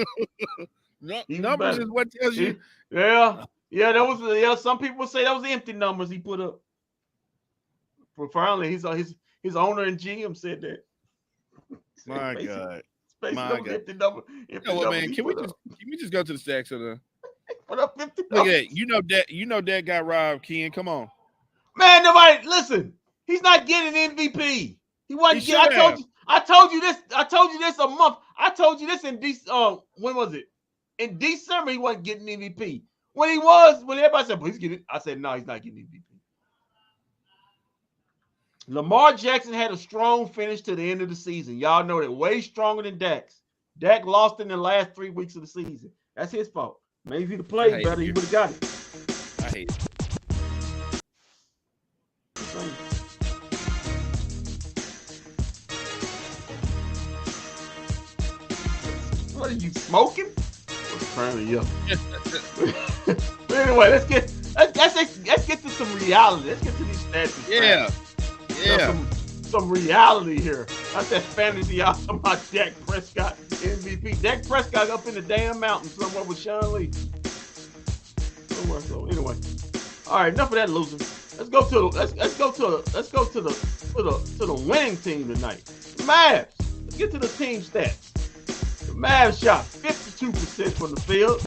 Numbers is what tells you. Yeah. Some people say that was empty numbers he put up. Profoundly, his owner and GM said that. My God. My God. Empty number, man, can we just go to the stats of the put up 50 Look at that. You know that got robbed, Ken. Come on. Man, nobody listen. He's not getting MVP. He wasn't getting I told you this a month. I told you this in when was it? In December, he wasn't getting MVP. When everybody said, he's getting it, I said, no, he's not getting MVP. Lamar Jackson had a strong finish to the end of the season. Y'all know that way stronger than Dak's. Dak lost in the last 3 weeks of the season. That's his fault. Maybe if he'd have played better, he would have got it. I hate it. What are you smoking? Apparently, yeah. But anyway, let's get to some reality. Let's get to these stats. Yeah. Some reality here. Not that fantasy y'all talking about Dak Prescott MVP. Dak Prescott up in the damn mountains somewhere with Sean Lee. Somewhere. So anyway, all right. Enough of that losing. Let's go to the winning team tonight. The Mavs. Let's get to the team stats. The Mavs shot 52% from the field.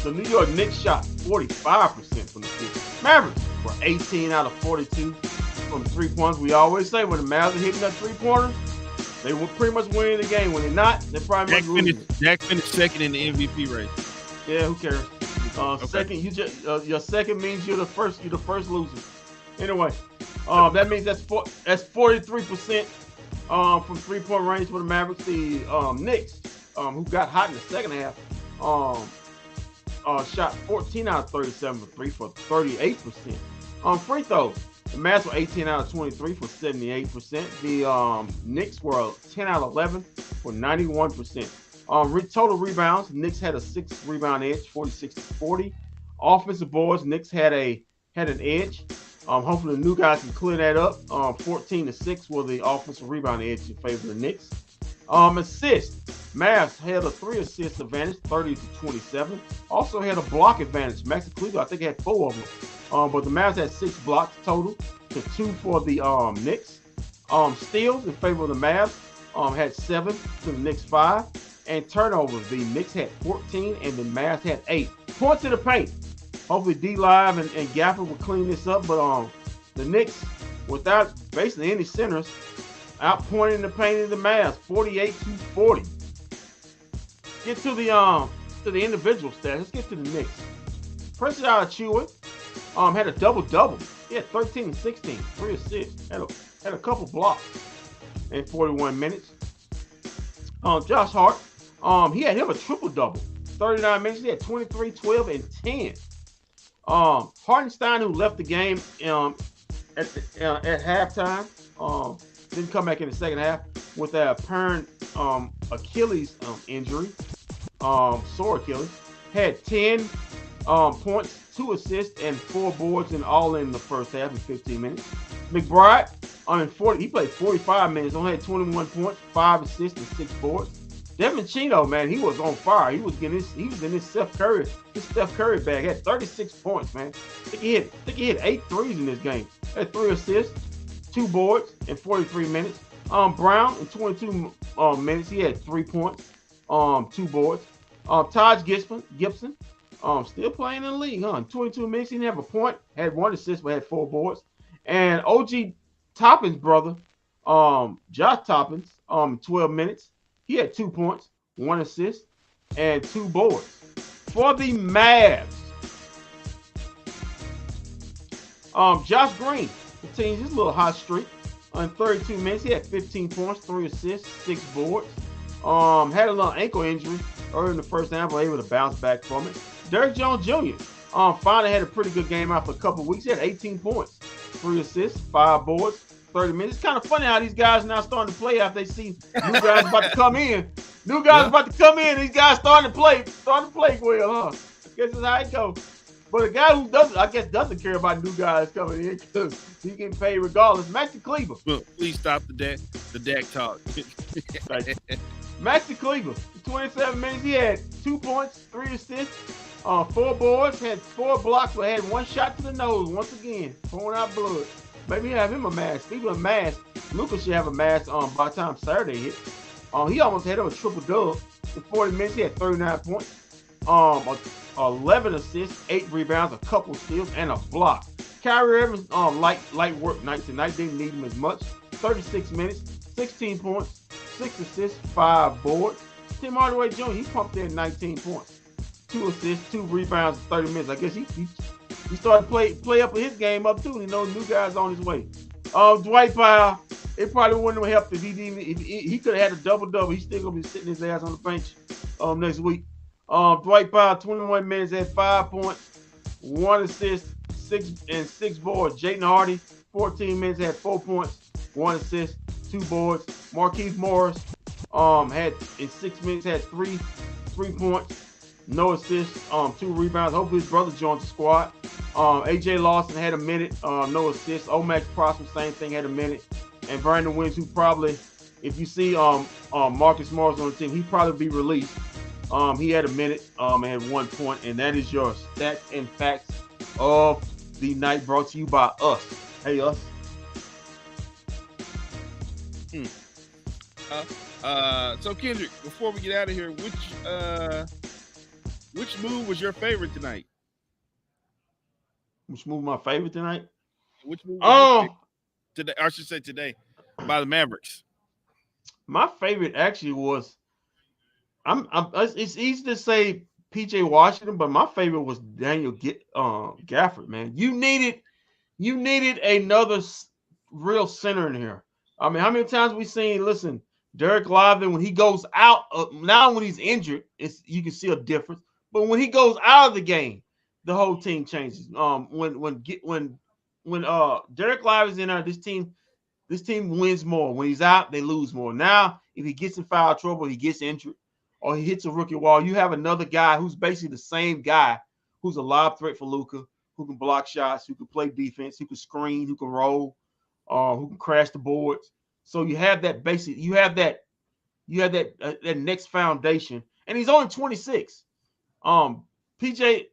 The New York Knicks shot 45% from the field. Mavericks were 18 out of 42 from 3 points. We always say when the Mavs are hitting that 3-pointers, they will pretty much win the game. When they're not, they probably might lose. Dak finished second in the MVP race. Yeah, who cares? Second, your second means you're the first loser. Anyway, that means that's 43% from 3-point range for the Mavericks. The Knicks, who got hot in the second half, shot 14 out of 37 for 3 for 38%. Free throws, the Mavs were 18 out of 23 for 78%. The Knicks were 10 out of 11 for 91%. Total rebounds, Knicks had a 6-rebound edge, 46-40. Offensive boards, Knicks had an edge. Hopefully the new guys can clear that up. 14-6 were the offensive rebound edge in favor of the Knicks. Assists, Mavs had a 3 assist advantage, 30-27. Also had a block advantage. Max Kluger, I think, had 4 of them. But the Mavs had 6 blocks total to 2 for the Knicks. Steals in favor of the Mavs had 7 to the Knicks 5. And turnovers, the Knicks had 14 and the Mavs had 8. Points in the paint. Hopefully D-Live and Gaffer will clean this up. But the Knicks, without basically any centers, outpointing the paint in the Mavs, 48-40. Get to the individual stats. Let's get to the Knicks. Precious Achiuwa had a double-double. He had 13 and 16, 3 assists. Had a couple blocks in 41 minutes. Josh Hart, he had him a triple-double. 39 minutes, he had 23, 12, and 10. Hartenstein, who left the game at halftime, didn't come back in the second half with an apparent Achilles injury, sore Achilles. Had 10 points, 2 assists, and 4 boards in the first half in 15 minutes. McBride, he played 45 minutes, only had 21 points, 5 assists, and 6 boards. Devin Chino, man, he was on fire. He was in his Steph Curry bag. He had 36 points, man. I think he hit 8 threes in this game. Had 3 assists, 2 boards in 43 minutes. Brown in 22 minutes, he had 3 points, 2 boards. Taj Gibson, still playing in the league, huh? In 22 minutes, he didn't have a point, had 1 assist, but had 4 boards. And OG Toppin's brother, Josh Toppins, 12 minutes. He had 2 points, 1 assist, and 2 boards. For the Mavs, Josh Green continues his little hot streak. On 32 minutes, he had 15 points, 3 assists, 6 boards. Had a little ankle injury early in the first half, but able to bounce back from it. Derrick Jones Jr., Finally had a pretty good game after a couple of weeks. He had 18 points, 3 assists, 5 boards, 30 minutes. It's kind of funny how these guys now starting to play after they see new guys about to come in. New guys about to come in. These guys starting to play well, huh? I guess that's how it goes. But a guy who doesn't care about new guys coming in because he's getting paid regardless. Maxi Kleber. Please stop the Dak talk. Maxi Kleber, 27 minutes. He had 2 points, 3 assists, 4 boards, had 4 blocks, but had 1 shot to the nose once again, pouring out blood. Maybe have him a mask. Speaking of mask, Lucas should have a mask by the time Saturday hit. He almost had a triple-dub. In 40 minutes, he had 39 points, 11 assists, 8 rebounds, a couple steals, and a block. Kyrie Evans, light work night tonight. Didn't need him as much. 36 minutes, 16 points, 6 assists, 5 boards. Tim Hardaway Jr., he pumped in 19 points, 2 assists, 2 rebounds in 30 minutes. I guess he started to play up his game up too. New guys on his way. Dwight Powell, it probably wouldn't have helped if he could have had a double-double. He's still gonna be sitting his ass on the bench next week. Dwight Powell, 21 minutes, had 5 points, 1 assist, 6 boards. Jaden Hardy, 14 minutes, had 4 points, 1 assist, 2 boards. Marquise Morris, had in 6 minutes, had 3 points, no assists, 2 rebounds. Hopefully his brother joins the squad. AJ Lawson had a minute, no assists. Omax Prosper, same thing, had a minute. And Brandon Williams, who probably, if you see Marcus Morris on the team, he'd probably be released. He had a minute and had 1 point, and that is your stats and facts of the night, brought to you by us. Hey, us. So Kendrick, before we get out of here, which move was your favorite tonight? Which move my favorite tonight? Which move was today? I should say today by the Mavericks. My favorite actually was. It's easy to say PJ Washington, but my favorite was Daniel Gafford. Man, you needed another real center in here. I mean, how many times we seen? Listen, Derek Lively, when he goes out, now when he's injured, you can see a difference. But when he goes out of the game, the whole team changes. When Derek Lively's in there, this team wins more. When he's out, they lose more. Now, if he gets in foul trouble, he gets injured, or he hits a rookie wall, you have another guy who's basically the same guy who's a lob threat for Luka, who can block shots, who can play defense, who can screen, who can roll, who can crash the boards. So you have that basic, you have that next foundation, and he's only 26. PJ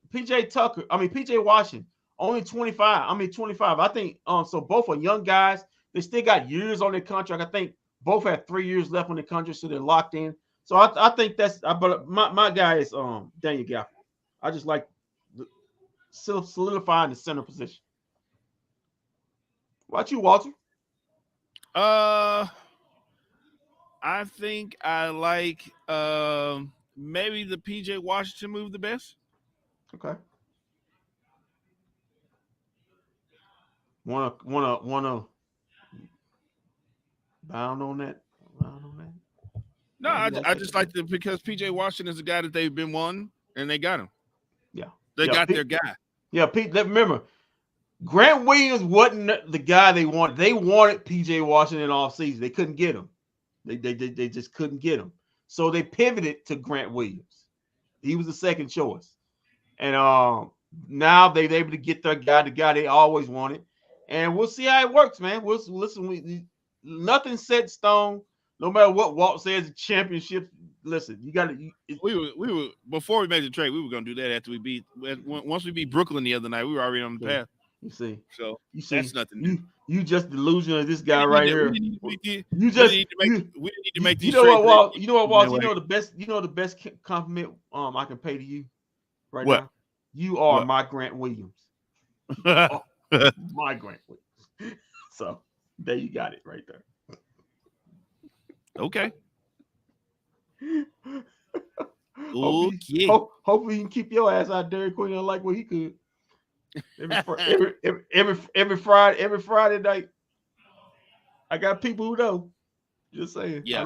Washington only 25. I think so both are young guys. They still got years on their contract. I think both have 3 years left on their contract, so they're locked in. So I think that's. But my guy is Daniel Gafford. I just like solidifying the center position. What about you, Walter? I think I like maybe the PJ Washington move the best. Okay. Wanna bound on that? No, I just like the because PJ Washington is a guy that they've been wanting and they got him. Yeah. They got their guy. Yeah, Pete, remember, Grant Williams wasn't the guy they wanted. They wanted PJ Washington all season. They couldn't get him. They just couldn't get him. So they pivoted to Grant Williams. He was the second choice. And now they're able to get their guy, the guy they always wanted. And we'll see how it works, man. Nothing's set in stone. No matter what Walt says, championship. Listen, you got to. We were before we made the trade. We were going to do that after once we beat Brooklyn the other night. We were already on the path. You see, that's nothing. You just delusional of this guy right here. We didn't need to make these. You know what, Walt? You know the best compliment I can pay to you right now. You are my Grant Williams. My Grant Williams. So there you got it right there. Okay. Hopefully you can keep your ass out there, Queen, like what he could. Every Friday night. I got people who know. Just saying. Yeah. I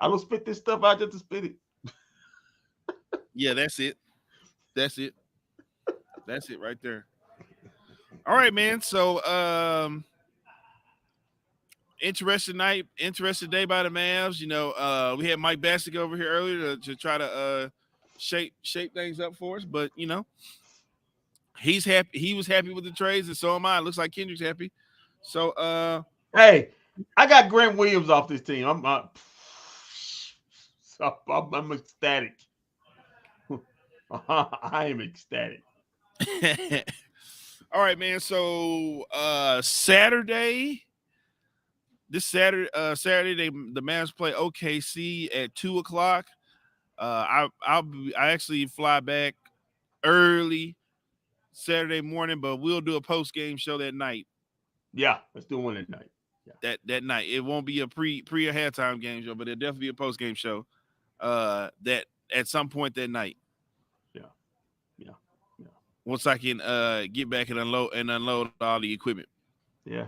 don't spit this stuff out just to spit it. Yeah, that's it. That's it right there. All right, man. So, interesting night, interesting day by the Mavs. You know, we had Mike Bassick over here earlier to try to shape things up for us, but you know, he's happy. He was happy with the trades, and so am I. It looks like Kendrick's happy. So, hey, I got Grant Williams off this team. I'm ecstatic. I am ecstatic. All right, man. So Saturday, the Mavs play OKC at 2:00. I actually fly back early Saturday morning, but we'll do a post game show that night. Yeah, let's do one that night. Yeah. That night. It won't be a pre or halftime game show, but it'll definitely be a post game show. That at some point that night. Yeah. Once I can get back and unload all the equipment. Yeah.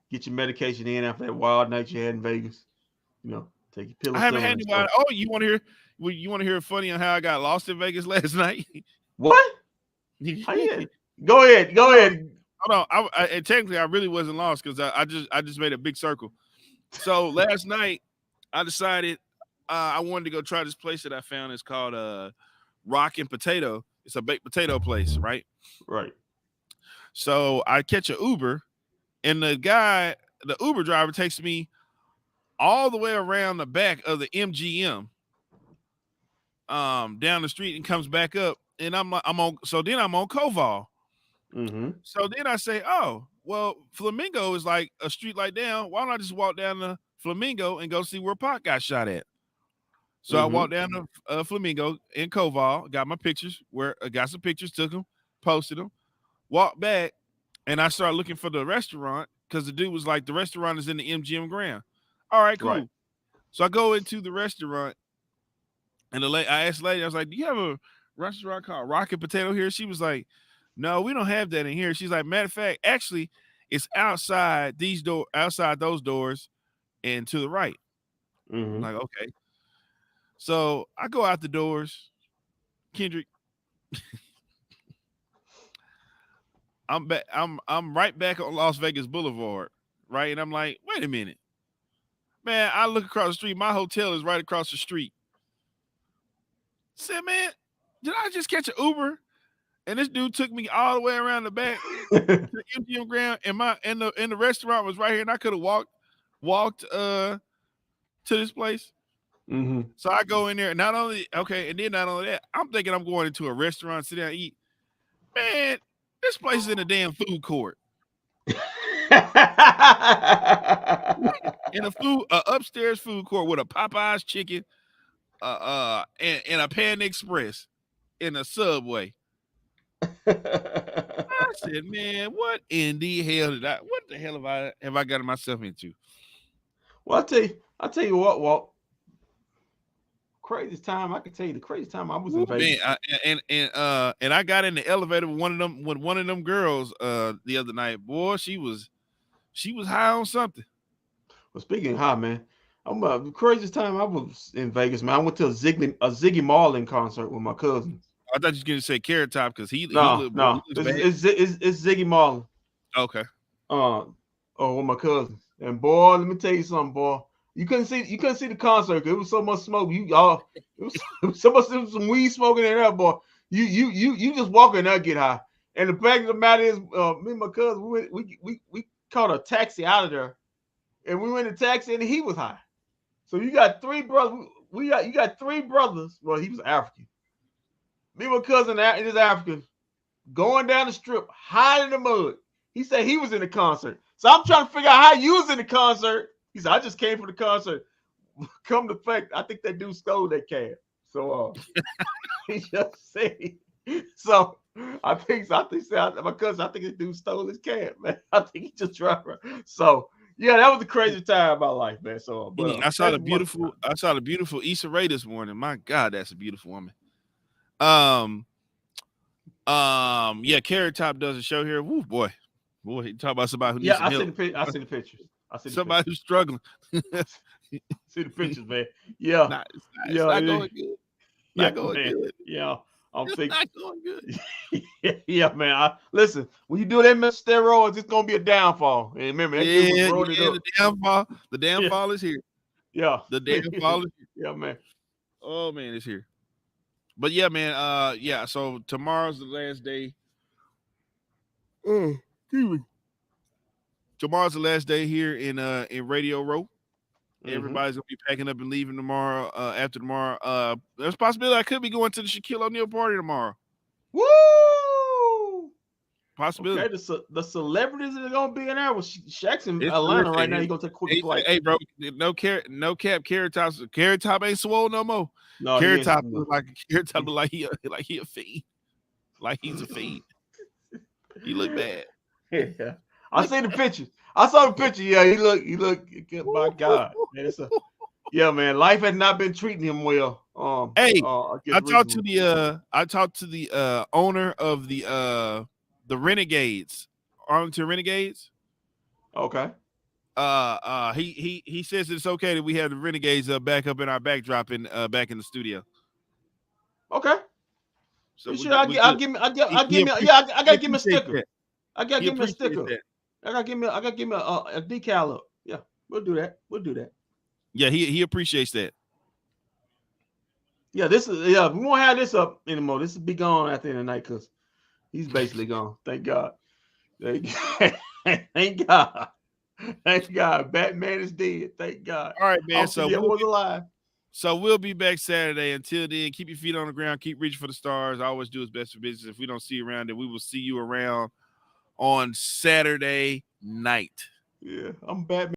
Get your medication in after that wild night you had in Vegas. You know, take your pillow. I haven't had any. Oh, you want to hear funny on how I got lost in Vegas last night? What? Go ahead. Hold on. And technically, I really wasn't lost because I just made a big circle. So last night, I decided I wanted to go try this place that I found. It's called Rock and Potato. It's a baked potato place, right? Right. So I catch an Uber, and the Uber driver takes me all the way around the back of the MGM, down the street, and comes back up. And I'm on Koval. Mm-hmm. So then I say, oh, well, Flamingo is like a street light down. Why don't I just walk down to Flamingo and go see where Pac got shot at? So I walked down to Flamingo in Koval, got my pictures, got some pictures, took them, posted them, walked back, and I started looking for the restaurant because the dude was like, the restaurant is in the MGM Grand. All right, cool. Right. So I go into the restaurant, and I asked the lady, I was like, do you have a restaurant called Rock and Potato here? She was like, no, we don't have that in here. She's like, matter of fact, actually, it's outside those doors and to the right. Mm-hmm. I'm like, okay. So I go out the doors, Kendrick. I'm back. I'm right back on Las Vegas Boulevard, right? And I'm like, wait a minute, man. I look across the street. My hotel is right across the street. I said, man, did I just catch an Uber? And this dude took me all the way around the back to the MGM Grand, and the restaurant was right here, and I could have walked to this place. Mm-hmm. So I go in there, and not only that, I'm thinking I'm going into a restaurant, sit down and eat. Man, this place is in a damn food court. In a upstairs food court with a Popeyes chicken, and a Pan Express in a Subway. I said, man, what in the hell have I gotten myself into? Well, I'll tell you what, Walt. Craziest time I can tell you. The craziest time I was in Vegas. Man, and I got in the elevator with one of them girls the other night. Boy, she was high on something. Well, speaking of high, man, the craziest time I was in Vegas, man. I went to a Ziggy Marlin concert with my cousin. I thought you were gonna say Carrot Top because he it's Ziggy Marlin. Okay. With my cousin. And boy, let me tell you something, boy. You couldn't see the concert because it was so much smoke. It was some weed smoking in there, boy. You just walk in there, get high. And the fact of the matter is, me and my cousin, we caught a taxi out of there, and we went in a taxi, and he was high. So you got three brothers. You got three brothers. Well, he was African. Me and my cousin is African, going down the strip, high in the mud. He said he was in the concert. So I'm trying to figure out how you was in the concert. He said, I just came from the concert. Come to fact, I think that dude stole that cab. So he just said. So my cousin, I think this dude stole his cab, man. I think he just drove her. So yeah, that was the crazy time of my life, man. So I saw the beautiful Issa Rae this morning. My God, that's a beautiful woman. Yeah, Carrot Top does a show here. Woo, boy, he talk about somebody who needs some help. I see the pictures. Somebody who's struggling. See the pictures, man. Yeah. It's not going good. Not going good. Yeah. I'm It's thinking. not going good. Yeah, man. Listen, when you do that much steroids, it's gonna be a downfall. And remember, that kid was roided up. The downfall is here. Yeah. The downfall is here. Yeah, man. Oh man, it's here. But yeah, man. Yeah. So tomorrow's the last day. Excuse me. Tomorrow's the last day here in Radio Row. Everybody's gonna be packing up and leaving tomorrow. After tomorrow, there's a possibility I could be going to the Shaquille O'Neal party tomorrow. Woo! Possibility. Okay, the celebrities that are gonna be in there. Well, Shaq's in Atlanta right now. He's gonna take a quick flight. Hey, bro, no cap. Carrot Top ain't swole no more. No, Carrot Top look like he a fiend. Like he's a fiend. He look bad. Yeah, I seen the picture. I saw the picture. Yeah, he look. My God, man, yeah, man. Life has not been treating him well. Hey, I talked to the owner of the Renegades, Arlington Renegades. Okay. He says it's okay that we have the Renegades back up in our backdrop back in the studio. Okay. So I gotta give him a sticker. I gotta give him a sticker. I gotta give him a decal up. Yeah, we'll do that. Yeah, he appreciates that. Yeah, we won't have this up anymore. This will be gone at the end of the night because he's basically gone. Thank God. Thank God. Thank God. Batman is dead. Thank God. All right, man. So was alive. So we'll be back Saturday. Until then, keep your feet on the ground. Keep reaching for the stars. Always do his best for business. If we don't see you around, then we will see you around on Saturday night. Yeah, I'm Batman.